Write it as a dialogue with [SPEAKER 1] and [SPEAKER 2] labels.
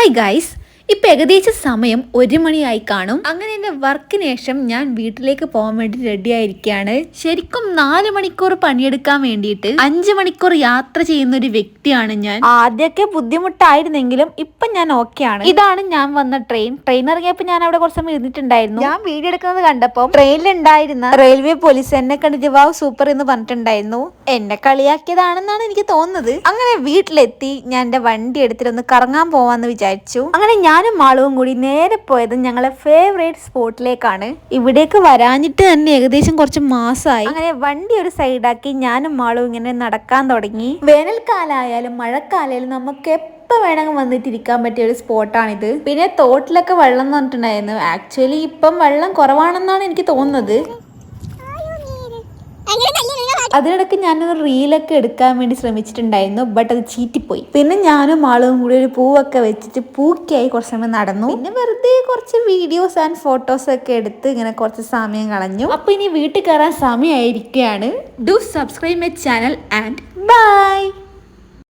[SPEAKER 1] Hi guys, ഇപ്പം ഏകദേശം സമയം 1 മണിയായി കാണും. അങ്ങനെ എൻ്റെ വർക്കിന് ശേഷം ഞാൻ വീട്ടിലേക്ക് പോകാൻ വേണ്ടി റെഡി ആയിരിക്കുകയാണ്. ശരിക്കും 4 മണിക്കൂർ പണിയെടുക്കാൻ വേണ്ടിയിട്ട് 5 മണിക്കൂർ യാത്ര ചെയ്യുന്ന ഒരു വ്യക്തിയാണ് ഞാൻ. ആദ്യമൊക്കെ ബുദ്ധിമുട്ടായിരുന്നെങ്കിലും ഇപ്പം ഞാൻ ഓക്കെയാണ്. ഇതാണ് ഞാൻ വന്ന ട്രെയിൻ ഇറങ്ങിയപ്പോൾ ഞാൻ അവിടെ കുറച്ച് സമയം ഇരുന്നിട്ടുണ്ടായിരുന്നു. ഞാൻ വീഡിയോ എടുക്കുന്നത് കണ്ടപ്പോൾ ട്രെയിനിലുണ്ടായിരുന്ന റെയിൽവേ പോലീസ് എന്നെ കണ്ടിട്ട് വാവ് സൂപ്പർ എന്ന് പറഞ്ഞിട്ടുണ്ടായിരുന്നു. എന്നെ കളിയാക്കിയതാണെന്നാണ് എനിക്ക് തോന്നുന്നത്. അങ്ങനെ വീട്ടിലെത്തി ഞാൻ എൻ്റെ വണ്ടി എടുത്തിട്ടൊന്ന് കറങ്ങാൻ പോവാന്ന് വിചാരിച്ചു. അങ്ങനെ ഞാനും മാളവും കൂടി നേരെ പോയത് ഞങ്ങളെ ഫേവറേറ്റ് സ്പോട്ടിലേക്കാണ്. ഇവിടേക്ക് വരാഞ്ഞിട്ട് തന്നെ ഏകദേശം കുറച്ച് മാസമായി. അങ്ങനെ വണ്ടി ഒരു സൈഡാക്കി ഞാനും മാളവും ഇങ്ങനെ നടക്കാൻ തുടങ്ങി. വേനൽക്കാലായാലും മഴക്കാലായാലും നമുക്ക് എപ്പോൾ വേണമെങ്കിൽ വന്നിട്ടിരിക്കാൻ പറ്റിയ ഒരു സ്പോട്ടാണിത്. പിന്നെ തോട്ടിലൊക്കെ വെള്ളം വന്നിട്ടുണ്ടായിരുന്നു. ആക്ച്വലി ഇപ്പം വെള്ളം കുറവാണെന്നാണ് എനിക്ക് തോന്നുന്നത്. അതിനിടയ്ക്ക് ഞാനൊരു റീലൊക്കെ എടുക്കാൻ വേണ്ടി ശ്രമിച്ചിട്ടുണ്ടായിരുന്നു, ബട്ട് അത് ചീറ്റിപ്പോയി. പിന്നെ ഞാനും ആളും കൂടി ഒരു പൂവൊക്കെ വെച്ചിട്ട് പൂക്കായി കുറച്ച് സമയം നടന്നു. പിന്നെ വെറുതെ കുറച്ച് വീഡിയോസ് ആൻഡ് ഫോട്ടോസ് ഒക്കെ എടുത്ത് ഇങ്ങനെ കുറച്ച് സമയം കളഞ്ഞു. അപ്പൊ ഇനി വീട്ടിൽ കയറാൻ സമയമായിരിക്കുകയാണ്. Do subscribe my channel and by.